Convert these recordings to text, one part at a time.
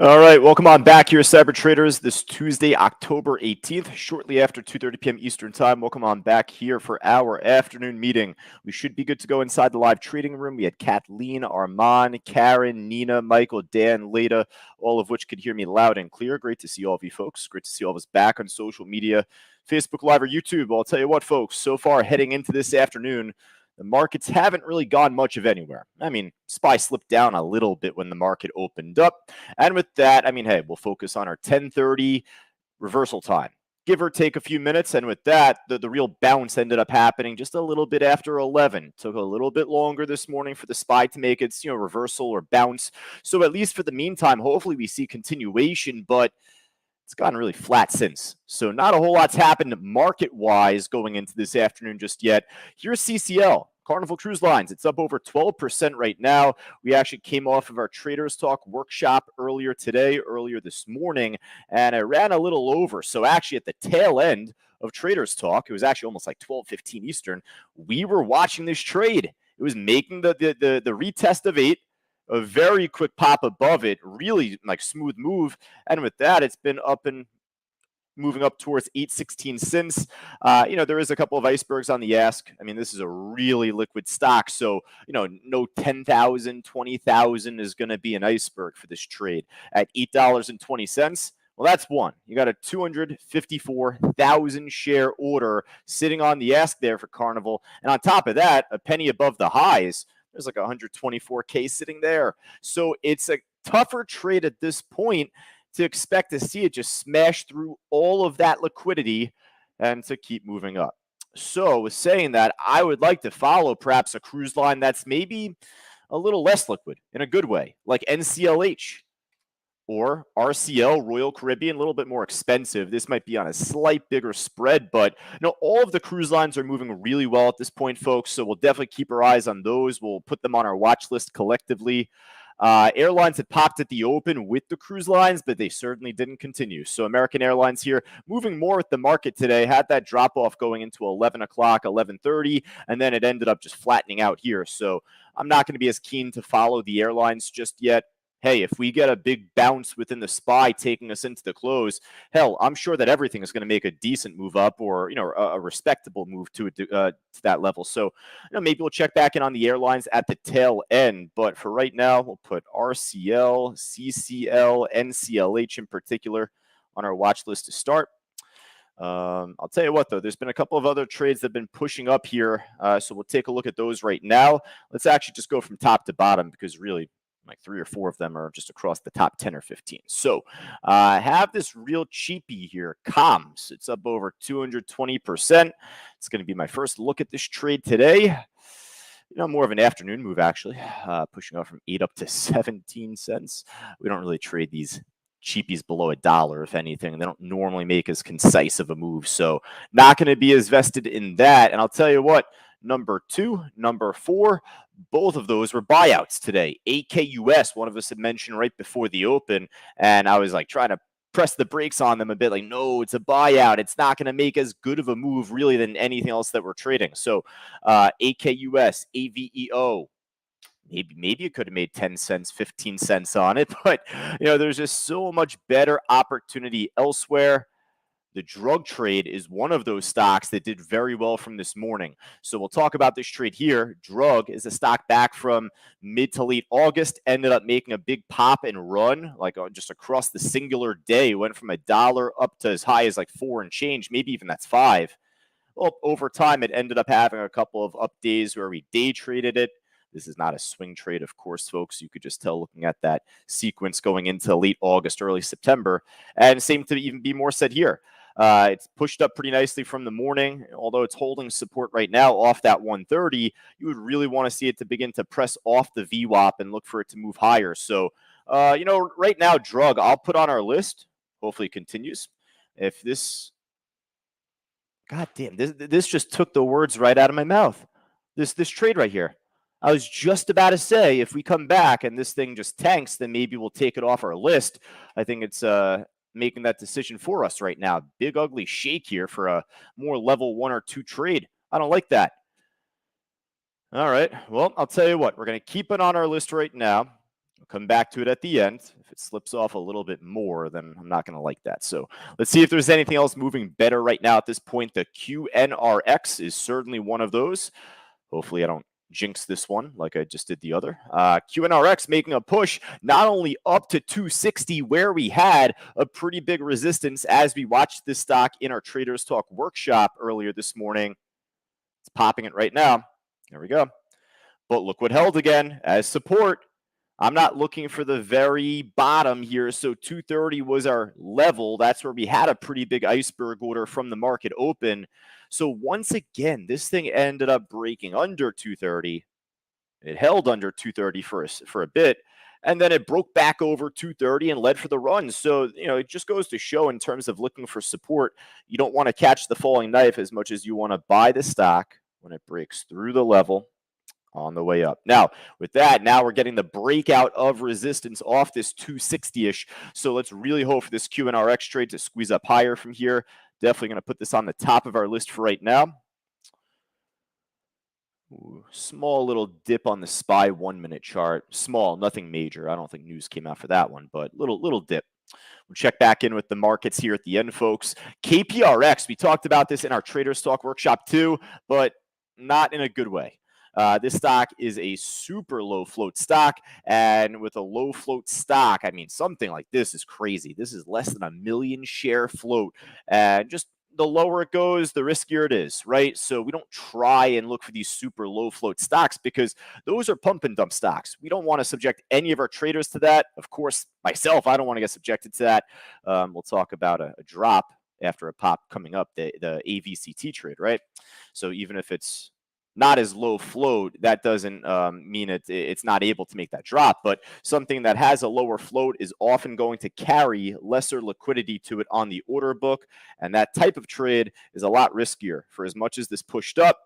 All right, welcome on back here, Cyber Traders. This Tuesday, October 18th, shortly after 2:30 p.m. Eastern Time. Welcome on back here for our afternoon meeting. We should be good to go inside the live trading room. We had Kathleen, Armand, Karen, Nina, Michael, Dan, Leda, all of which could hear me loud and clear. Great to see all of you folks. Great to see all of us back on social media, Facebook Live or YouTube. Well, I'll tell you what, folks, so far heading into this afternoon, the markets haven't really gone much of anywhere. I mean, SPY slipped down a little bit when the market opened up. And with that, I mean, hey, we'll focus on our 10:30 reversal time. Give or take a few minutes. And with that, the real bounce ended up happening just a little bit after 11. Took a little bit longer this morning for the SPY to make its, reversal or bounce. So at least for the meantime, hopefully we see continuation, but it's gotten really flat since. So not a whole lot's happened market-wise going into this afternoon just yet. Here's CCL, Carnival Cruise Lines. It's up over 12% right now. We actually came off of our Traders Talk workshop earlier this morning, and it ran a little over. So actually at the tail end of Traders Talk, it was actually almost like 12:15 Eastern, we were watching this trade. It was making the retest of 8, a very quick pop above it, really like smooth move. And with that, it's been up and moving up towards 816 since. There is a couple of icebergs on the ask. I mean, this is a really liquid stock. So, no 10,000, 20,000 is going to be an iceberg for this trade at $8.20. Well, that's one. You got a 254,000 share order sitting on the ask there for Carnival. And on top of that, a penny above the highs. There's like 124K sitting there. So it's a tougher trade at this point to expect to see it just smash through all of that liquidity and to keep moving up. So with saying that, I would like to follow perhaps a cruise line that's maybe a little less liquid in a good way, like NCLH or RCL, Royal Caribbean, a little bit more expensive. This might be on a slight bigger spread, but all of the cruise lines are moving really well at this point, folks. So we'll definitely keep our eyes on those. We'll put them on our watch list collectively. Airlines had popped at the open with the cruise lines, but they certainly didn't continue. So American Airlines here moving more with the market today, had that drop off going into 11 o'clock, 11:30, and then it ended up just flattening out here. So I'm not going to be as keen to follow the airlines just yet. Hey, if we get a big bounce within the SPY taking us into the close, hell, I'm sure that everything is going to make a decent move up or, a respectable move to that level. So, maybe we'll check back in on the airlines at the tail end. But for right now, we'll put RCL, CCL, NCLH in particular on our watch list to start. I'll tell you what, though, there's been a couple of other trades that have been pushing up here. So we'll take a look at those right now. Let's actually just go from top to bottom because really, like 3 or 4 of them are just across the top 10 or 15. So I have this real cheapie here, Comms. It's up over 220%. It's going to be my first look at this trade today. More of an afternoon move, actually, pushing up from 8 up to 17 cents. We don't really trade these cheapies below $1, if anything. They don't normally make as concise of a move. So not going to be as vested in that. And I'll tell you what, number 2, number 4, both of those were buyouts today. AKUS, one of us had mentioned right before the open, and I was like trying to press the brakes on them a bit, like, no, it's a buyout. It's not going to make as good of a move really than anything else that we're trading. So AKUS, AVEO, maybe it could have made 10 cents, 15 cents on it, but there's just so much better opportunity elsewhere. The drug trade is one of those stocks that did very well from this morning. So we'll talk about this trade here. Drug is a stock back from mid to late August, ended up making a big pop and run, like just across the singular day, went from $1 up to as high as like 4 and change, maybe even that's 5. Well, over time, it ended up having a couple of up days where we day traded it. This is not a swing trade, of course, folks. You could just tell looking at that sequence going into late August, early September. And same to even be more said here. It's pushed up pretty nicely from the morning, although it's holding support right now off that 130. You would really want to see it to begin to press off the VWAP and look for it to move higher. So, right now, drug, I'll put on our list. Hopefully it continues. If this, God damn, this just took the words right out of my mouth. This trade right here. I was just about to say, if we come back and this thing just tanks, then maybe we'll take it off our list. I think it's making that decision for us right now. Big ugly shake here for a more level 1 or 2 trade. I don't like that. All right. Well, I'll tell you what. We're going to keep it on our list right now. come back to it at the end. If it slips off a little bit more, then I'm not going to like that. So let's see if there's anything else moving better right now at this point. The Qnrx is certainly one of those. Hopefully I don't jinx this one like I just did the other. Qnrx making a push not only up to 260 where we had a pretty big resistance as we watched this stock in our Traders Talk workshop earlier this morning. It's popping it right now. There we go. But look what held again as support. I'm not looking for the very bottom here. So 230 was our level. That's where we had a pretty big iceberg order from the market open. So once again, this thing ended up breaking under 230. It held under 230 for a bit. And then it broke back over 230 and led for the run. So, it just goes to show in terms of looking for support, you don't want to catch the falling knife as much as you want to buy the stock when it breaks through the level on the way up. Now, with that, now we're getting the breakout of resistance off this 260-ish. So let's really hope for this Qnrx trade to squeeze up higher from here. Definitely going to put this on the top of our list for right now. Ooh, small little dip on the SPY 1-minute chart. Small, nothing major. I don't think news came out for that one, but little dip. We'll check back in with the markets here at the end, folks. KPRX, we talked about this in our Traders Talk workshop too, but not in a good way. This stock is a super low float stock, and with a low float stock, I mean, something like this is crazy. This is less than 1 million share float, and just the lower it goes, the riskier it is, right? So we don't try and look for these super low float stocks because those are pump and dump stocks. We don't want to subject any of our traders to that. Of course, myself, I don't want to get subjected to that. We'll talk about a drop after a pop coming up, the AVCT trade, right? So even if it's not as low float, that doesn't mean it's not able to make that drop. But something that has a lower float is often going to carry lesser liquidity to it on the order book. And that type of trade is a lot riskier. For as much as this pushed up,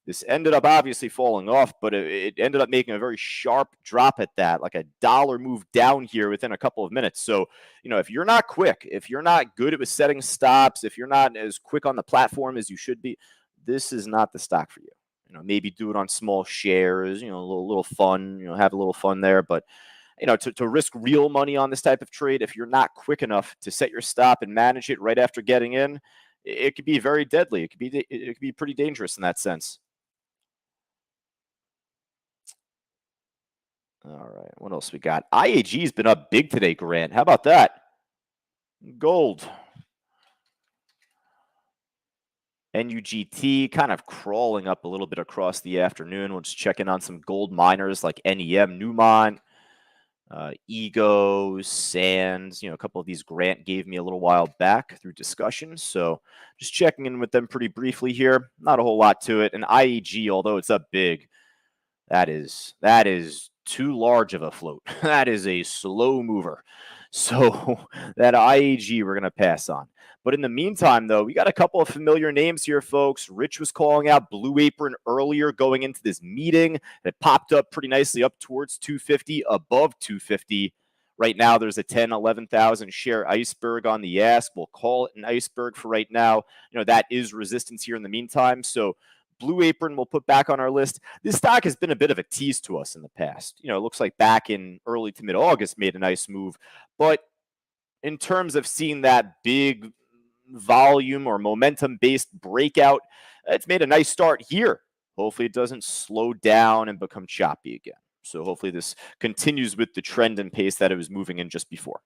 this ended up obviously falling off, but it ended up making a very sharp drop at that, like a dollar move down here within a couple of minutes. So, if you're not quick, if you're not good at setting stops, if you're not as quick on the platform as you should be, this is not the stock for you. Maybe do it on small shares, a little fun, have a little fun there. But, to risk real money on this type of trade, if you're not quick enough to set your stop and manage it right after getting in, it could be very deadly. It could be pretty dangerous in that sense. All right. What else we got? IAG's been up big today, Grant. How about that? Gold. NUGT kind of crawling up a little bit across the afternoon. We'll just check in on some gold miners like NEM, Newmont, Ego, Sands. A couple of these Grant gave me a little while back through discussion. So just checking in with them pretty briefly here. Not a whole lot to it. And IAG, although it's up big, that is too large of a float. That is a slow mover. So that IAG we're going to pass on. But in the meantime, though, we got a couple of familiar names here, folks. Rich was calling out Blue Apron earlier going into this meeting. It popped up pretty nicely up towards 250, above 250. Right now, there's a 10, 11,000 share iceberg on the ask. We'll call it an iceberg for right now. That is resistance here in the meantime. So Blue Apron we'll put back on our list. This stock has been a bit of a tease to us in the past. It looks like back in early to mid-August made a nice move. But in terms of seeing that big volume or momentum-based breakout, it's made a nice start here. Hopefully it doesn't slow down and become choppy again. So hopefully this continues with the trend and pace that it was moving in just before.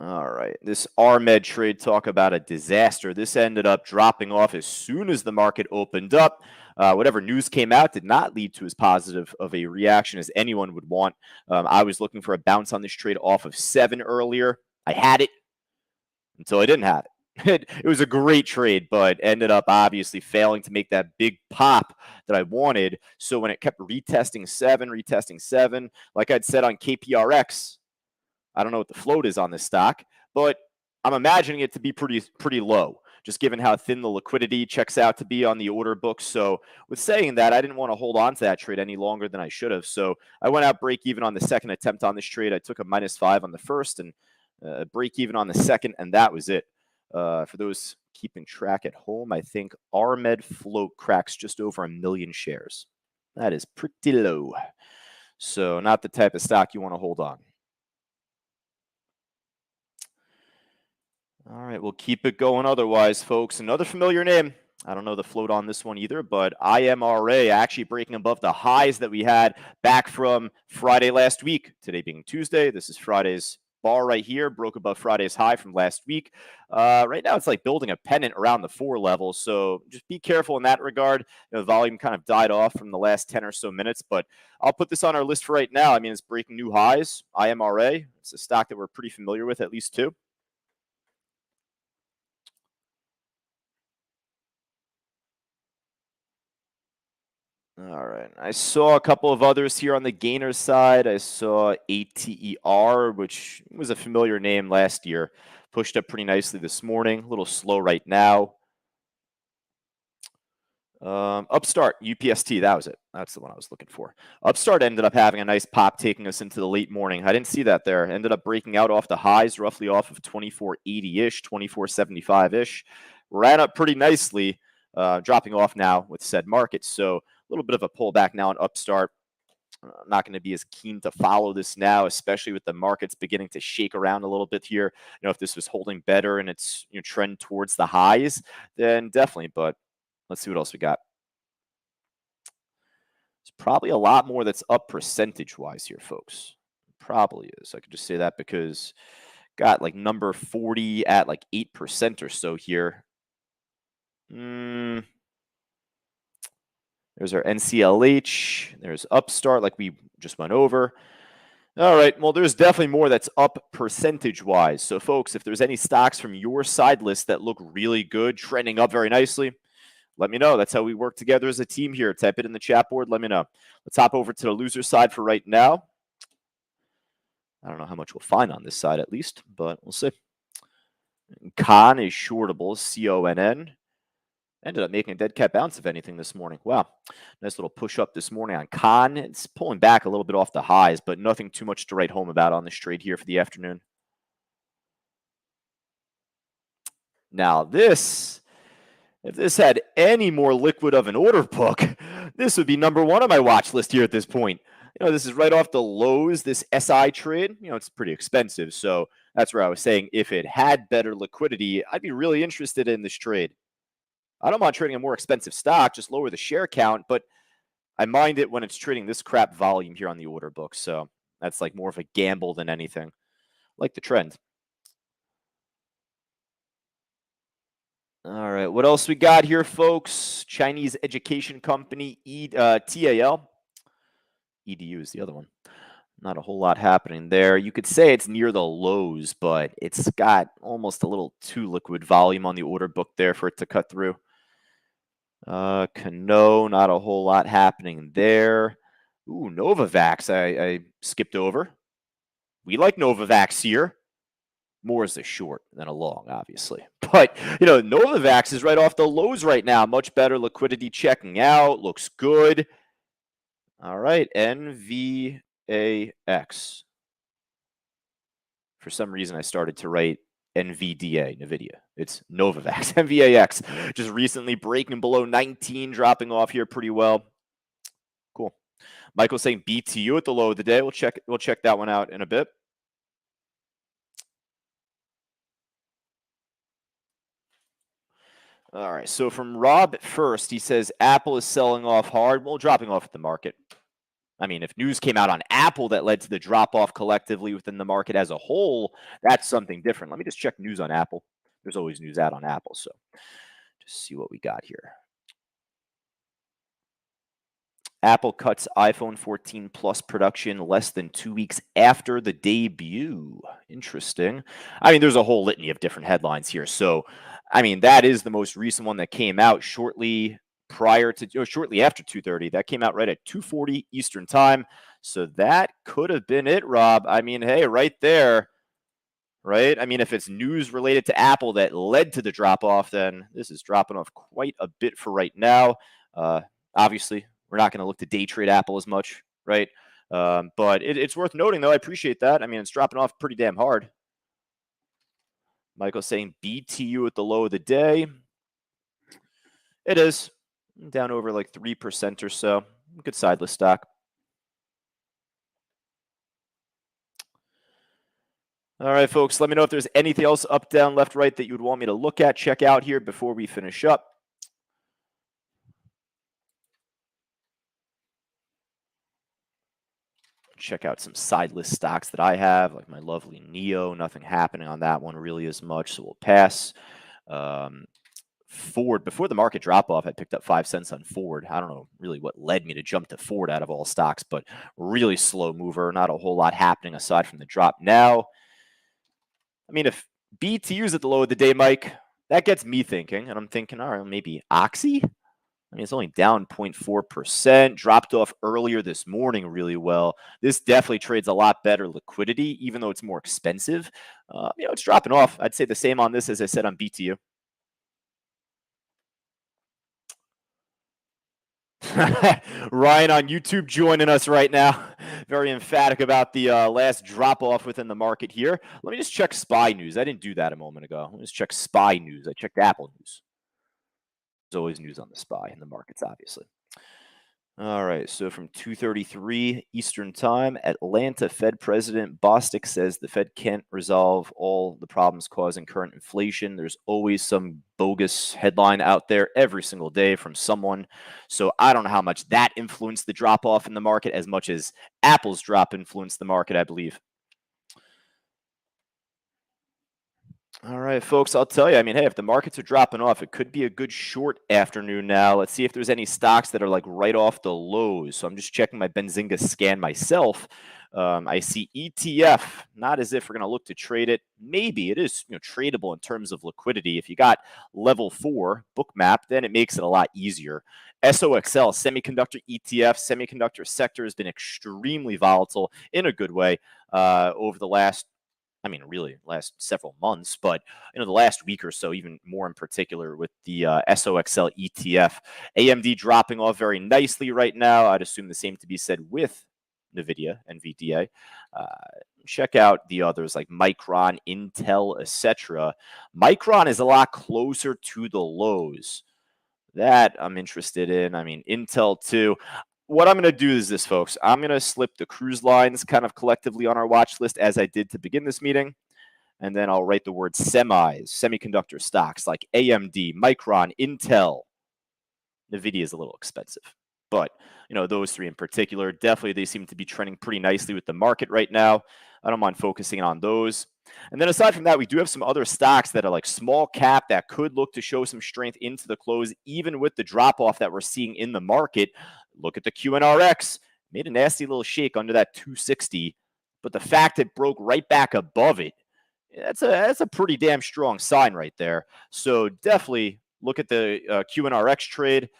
All right, this RMed trade, talk about a disaster. This ended up dropping off as soon as the market opened up. Whatever news came out did not lead to as positive of a reaction as anyone would want. I was looking for a bounce on this trade off of 7 earlier. I had it until I didn't have it. It was a great trade, but ended up obviously failing to make that big pop that I wanted. So when it kept retesting 7, like I'd said on KPRX, I don't know what the float is on this stock, but I'm imagining it to be pretty low, just given how thin the liquidity checks out to be on the order book. So with saying that, I didn't want to hold on to that trade any longer than I should have. So I went out break even on the second attempt on this trade. I took a -5 on the first and break even on the second, and that was it. For those keeping track at home, I think RMed float cracks just over 1 million shares. That is pretty low. So not the type of stock you want to hold on. All right, we'll keep it going otherwise, folks. Another familiar name. I don't know the float on this one either, but IMRA actually breaking above the highs that we had back from Friday last week. Today being Tuesday, this is Friday's bar right here, broke above Friday's high from last week. Right now, it's like building a pennant around the 4 level, so just be careful in that regard. Volume kind of died off from the last 10 or so minutes, but I'll put this on our list for right now. I mean, it's breaking new highs. IMRA, it's a stock that we're pretty familiar with, at least two. All right. I saw a couple of others here on the gainer side. I saw ATER, which was a familiar name last year. Pushed up pretty nicely this morning. A little slow right now. Upstart, UPST, that was it. That's the one I was looking for. Upstart ended up having a nice pop, taking us into the late morning. I didn't see that there. Ended up breaking out off the highs, roughly off of 2480-ish, 2475-ish. Ran up pretty nicely, dropping off now with said market. So a little bit of a pullback now on Upstart. I'm not going to be as keen to follow this now, especially with the markets beginning to shake around a little bit here. If this was holding better and it's trend towards the highs, then definitely. But let's see what else we got. There's probably a lot more that's up percentage-wise here, folks. Probably is. I could just say that because got like number 40 at like 8% or so here. There's our NCLH. There's Upstart, like we just went over. All right. Well, there's definitely more that's up percentage-wise. So, folks, if there's any stocks from your side list that look really good, trending up very nicely, let me know. That's how we work together as a team here. Type it in the chat board. Let me know. Let's hop over to the loser side for right now. I don't know how much we'll find on this side at least, but we'll see. Con is shortable, CONN. Ended up making a dead cat bounce, if anything, this morning. Wow. Nice little push up this morning on Con. It's pulling back a little bit off the highs, but nothing too much to write home about on this trade here for the afternoon. Now, if this had any more liquid of an order book, this would be number one on my watch list here at this point. This is right off the lows, this SI trade. It's pretty expensive. So that's where I was saying if it had better liquidity, I'd be really interested in this trade. I don't mind trading a more expensive stock, just lower the share count, but I mind it when it's trading this crap volume here on the order book. So that's like more of a gamble than anything. Like the trend. All right, what else we got here, folks? Chinese education company, TAL. EDU is the other one. Not a whole lot happening there. You could say it's near the lows, but it's got almost a little too liquid volume on the order book there for it to cut through. Cano, not a whole lot happening there. Ooh, Novavax, I skipped over. We like Novavax here. More as a short than a long, obviously. But, Novavax is right off the lows right now. Much better liquidity checking out. Looks good. All right, NVAX. For some reason, I started to write NVIDIA. It's Novavax, NVAX. Just recently breaking below 19, dropping off here pretty well. Cool. Michael's saying BTU at the low of the day. We'll check that one out in a bit. All right, so from Rob first, he says Apple is selling off hard. Well, dropping off at the market. I mean, if news came out on Apple that led to the drop-off collectively within the market as a whole, that's something different. Let me just check news on Apple. There's always news out on Apple, so just see what we got here. Apple cuts iPhone 14 Plus production less than 2 weeks after the debut. Interesting. I mean, there's a whole litany of different headlines here. So, I mean, that is the most recent one that came out shortly after 2:30. That came out right at 2:40 Eastern time. So that could have been it, Rob. I mean, hey, right there, right? I mean, if it's news related to Apple that led to the drop off, then this is dropping off quite a bit for right now. Obviously, we're not going to look to day trade Apple as much, right? But it's worth noting, though. I appreciate that. I mean, it's dropping off pretty damn hard. Michael's saying BTU at the low of the day. It is. Down over like 3% or so. Good sideless stock. All right, folks, let me know if there's anything else up, down, left, right that you would want me to look at, check out here before we finish up. Check out some side list stocks that I have, like my lovely Neo. Nothing happening on that one really as much, so we'll pass. Um, Ford, before the market drop off, I picked up 5 cents on Ford. I don't know really what led me to jump to Ford out of all stocks, but really slow mover. Not a whole lot happening aside from the drop now. I mean, if BTU is at the low of the day, Mike, that gets me thinking, and I'm thinking, all right, maybe Oxy. I mean, it's only down 0.4%, dropped off earlier this morning really well. This definitely trades a lot better liquidity, even though it's more expensive. It's dropping off. I'd say the same on this as I said on BTU. Ryan on YouTube joining us right now. Very emphatic about the last drop off within the market here. Let me just check SPY news. I didn't do that a moment ago. Let me just check SPY news. I checked Apple news. There's always news on the SPY in the markets, obviously. All right, so from 2:33 Eastern Time, Atlanta Fed President Bostic says the Fed can't resolve all the problems causing current inflation. There's always some bogus headline out there every single day from someone. So I don't know how much that influenced the drop off in the market as much as Apple's drop influenced the market, I believe. All right, folks, I'll tell you. I mean, hey, if the markets are dropping off, it could be a good short afternoon now. Let's see if there's any stocks that are like right off the lows. So I'm just checking my Benzinga scan myself. I see ETF, not as if we're going to look to trade it. Maybe it is tradable in terms of liquidity. If you got level 4 book map, then it makes it a lot easier. SOXL, semiconductor ETF, semiconductor sector has been extremely volatile in a good way over the last really last several months, but the last week or so, even more in particular with the SOXL ETF. AMD dropping off very nicely right now. I'd assume the same to be said with NVIDIA, NVDA. Uh, Check out the others like Micron, Intel, etc. Micron is a lot closer to the lows. That I'm interested in. I mean, Intel too. What I'm going to do is this, folks. I'm going to slip the cruise lines kind of collectively on our watch list as I did to begin this meeting. And then I'll write the word semis, semiconductor stocks like AMD, Micron, Intel. NVIDIA is a little expensive. But, those three in particular, definitely they seem to be trending pretty nicely with the market right now. I don't mind focusing on those. And then aside from that, we do have some other stocks that are like small cap that could look to show some strength into the close, even with the drop off that we're seeing in the market. Look at the Qnrx. Made a nasty little shake under that 260. But the fact it broke right back above it, that's a pretty damn strong sign right there. So definitely look at the Qnrx trade.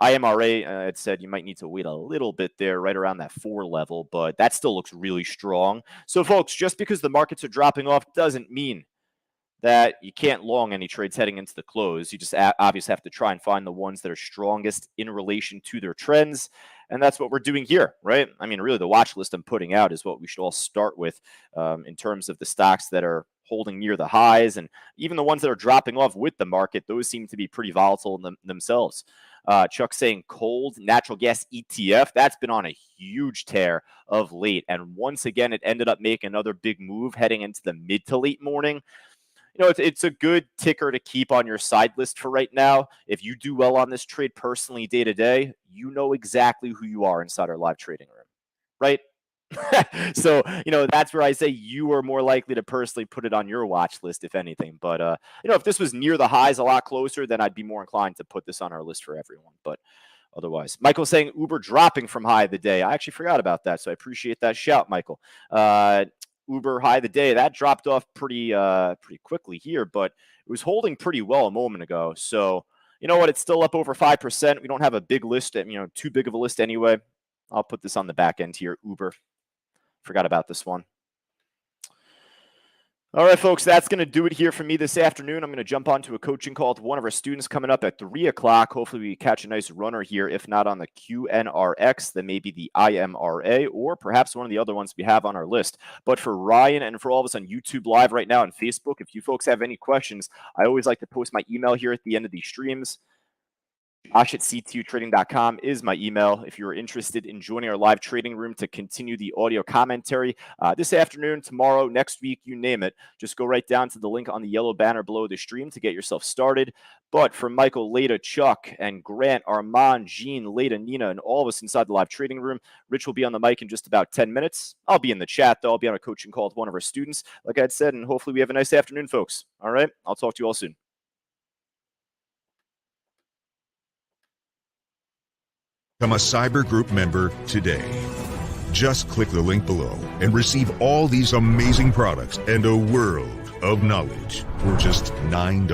IMRA, it said you might need to wait a little bit there, right around that 4 level, but that still looks really strong. So, folks, just because the markets are dropping off doesn't mean that you can't long any trades heading into the close. You just obviously have to try and find the ones that are strongest in relation to their trends. And that's what we're doing here, right? I mean, really, the watch list I'm putting out is what we should all start with in terms of the stocks that are holding near the highs. And even the ones that are dropping off with the market, those seem to be pretty volatile themselves. Chuck saying cold natural gas ETF, that's been on a huge tear of late. And once again, it ended up making another big move heading into the mid to late morning. It's a good ticker to keep on your side list for right now. If you do well on this trade personally day to day, you know exactly who you are inside our live trading room, right? So, that's where I say you are more likely to personally put it on your watch list, if anything. But, if this was near the highs a lot closer, then I'd be more inclined to put this on our list for everyone. But otherwise, Michael saying Uber dropping from high of the day. I actually forgot about that. So I appreciate that shout, Michael. Uber high of the day, that dropped off pretty quickly here, but it was holding pretty well a moment ago. So, you know what? It's still up over 5%. We don't have a big list, too big of a list anyway. I'll put this on the back end here, Uber. Forgot about this one. All right, folks, that's going to do it here for me this afternoon. I'm going to jump onto a coaching call with one of our students coming up at 3 o'clock. Hopefully, we catch a nice runner here. If not on the Qnrx, then maybe the IMRA or perhaps one of the other ones we have on our list. But for Ryan and for all of us on YouTube Live right now and Facebook, if you folks have any questions, I always like to post my email here at the end of these streams. Josh@ctutrading.com is my email. If you're interested in joining our live trading room to continue the audio commentary this afternoon, tomorrow, next week, you name it, just go right down to the link on the yellow banner below the stream to get yourself started. But for Michael, Leda, Chuck, and Grant, Armand, Jean, Leda, Nina, and all of us inside the live trading room, Rich will be on the mic in just about 10 minutes. I'll be in the chat, though. I'll be on a coaching call with one of our students, like I said, and hopefully we have a nice afternoon, folks. All right? I'll talk to you all soon. Become a Cyber Group member today. Just click the link below and receive all these amazing products and a world of knowledge for just $9.